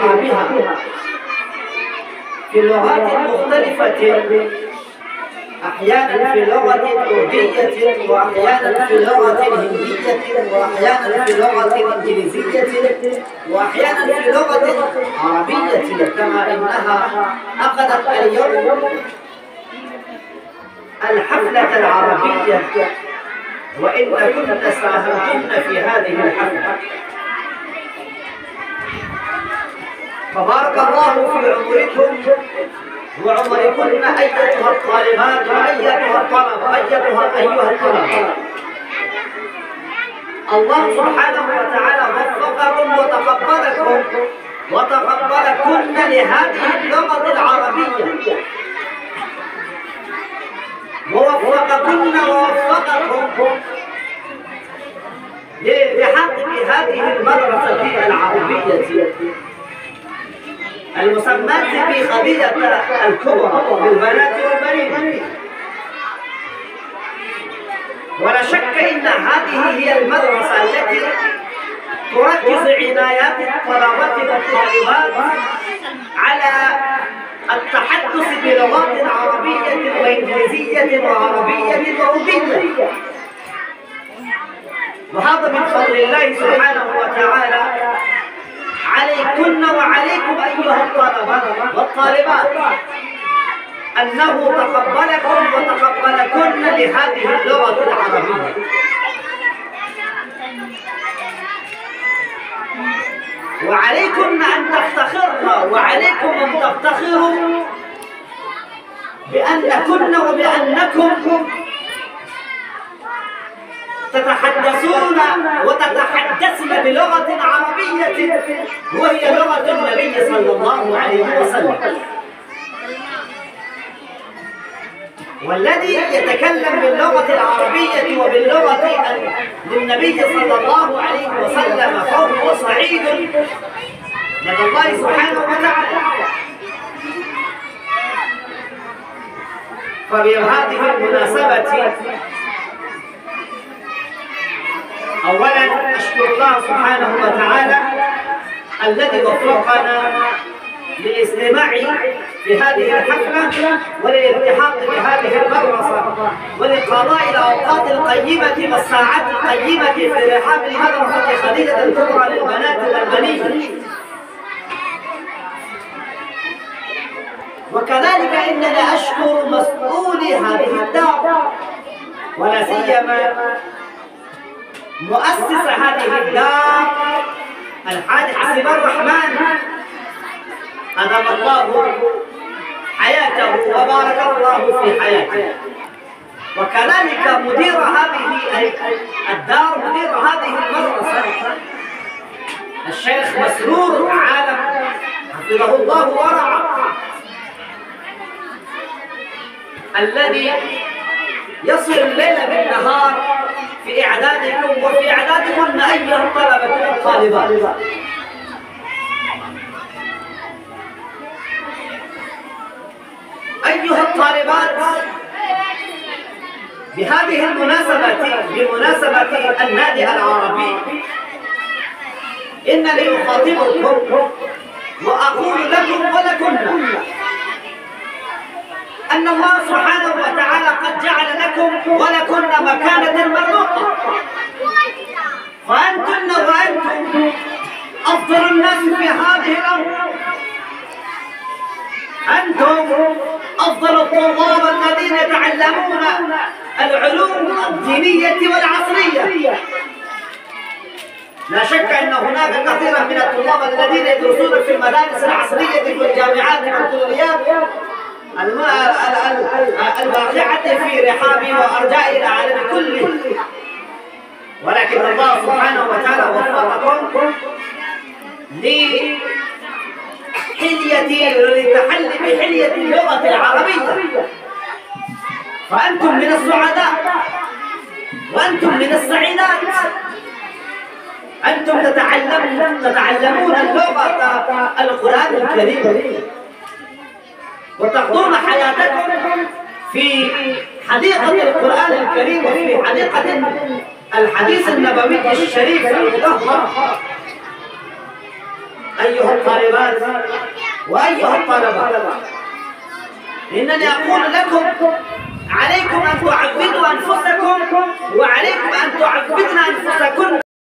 رحابها في لغات مختلفة، أحيانا في لغة أردية، وأحيانا في لغة هندية، وأحيانا في لغة إنجليزية، وأحيانا في لغة عربية، كما إنها أخذت اليوم الحفلة العربية، وإن كنت ساهمتن في هذه الحفلة. فبارك الله في عمركم وعمركن أيتها الطالبات وأيتها الطلبة، أيها الطلبة. الله سبحانه وتعالى وفقكم وتقبلكن لهذه اللغة العربية، ووفقكن ووفقكم للالتحاق بهذه المدرسة العربية المسماة بخديجة الكبرى للبنات والبنين. ولا شك إن هذه هي المدرسة التي تركز عنايات الطلبة والطالبات على التحدث بلغات عربية وإنجليزية وعربية وأردية، وهذا من فضل الله سبحانه وتعالى عليكن وعليكم أيها الطلبة والطالبات، أنه تقبلكم وتقبلكن لهذه اللغة العربية. وعليكم أن تفتخرن، وعليكم أن تفتخروا بأنكن وبأنكم تتحدثون وتتحدثن بلغة عربية وهي لغة النبي صلى الله عليه وسلم. والذي يتكلم باللغة العربية وباللغة للنبي صلى الله عليه وسلم فهو سعيد من الله سبحانه وتعالى. فبهذه المناسبة أولا أشكر الله سبحانه وتعالى الذي وفقنا للاستماع في هذه الحفلة وللالتحاق بهذه المدرسة ولقضاء الأوقات القيمة والساعات القيمة في رحاب المدرسة خديجة الكبرى للبنات والبنين. وكذلك إنني أشكر مسؤولي هذه الدار ولا سيما مؤسس هذه الدار الحاج حسيب الرحمن، أدام الله حياته وبارك الله في حياته. وكذلك مدير هذه الدار، مدير هذه المدرسة الشيخ مسرور عالم حفظه الله ورعاه، الذي يصل الليل بالنهار في إعدادكم وفي إعدادكم أيها الطلبة والطالبات. أيها الطالبات، بهذه المناسبة بمناسبة النادي العربي إنني أخاطبكم وأقول لكم ولكن أن الله سبحانه وتعالى قد جعل لكم ولكن مكانة مرموقة، فأنتن وأنتم أفضل الناس في هذه الأرض، أنتم أفضل الطلاب الذين يتعلمون العلوم الدينية والعصرية. لا شك أن هناك كثيرا من الطلاب الذين يدرسون في المدارس العصرية في الجامعات والكليات الواقعة في رحاب وأرجاء العالم كله، ولكن الله سبحانه وتعالى وفقكم للتحلي بحلية اللغة العربية، فأنتم من السعداء وأنتم من السعيدات. أنتم تتعلمون اللغة القرآن الكريم وتقضون حياتكم في حديقة القرآن الكريم وفي حديقة الحديث النبوي الشريف المطهر. أيها الطالبات وأيها الطلبة، إنني أقول لكم عليكم أن تعودوا أنفسكم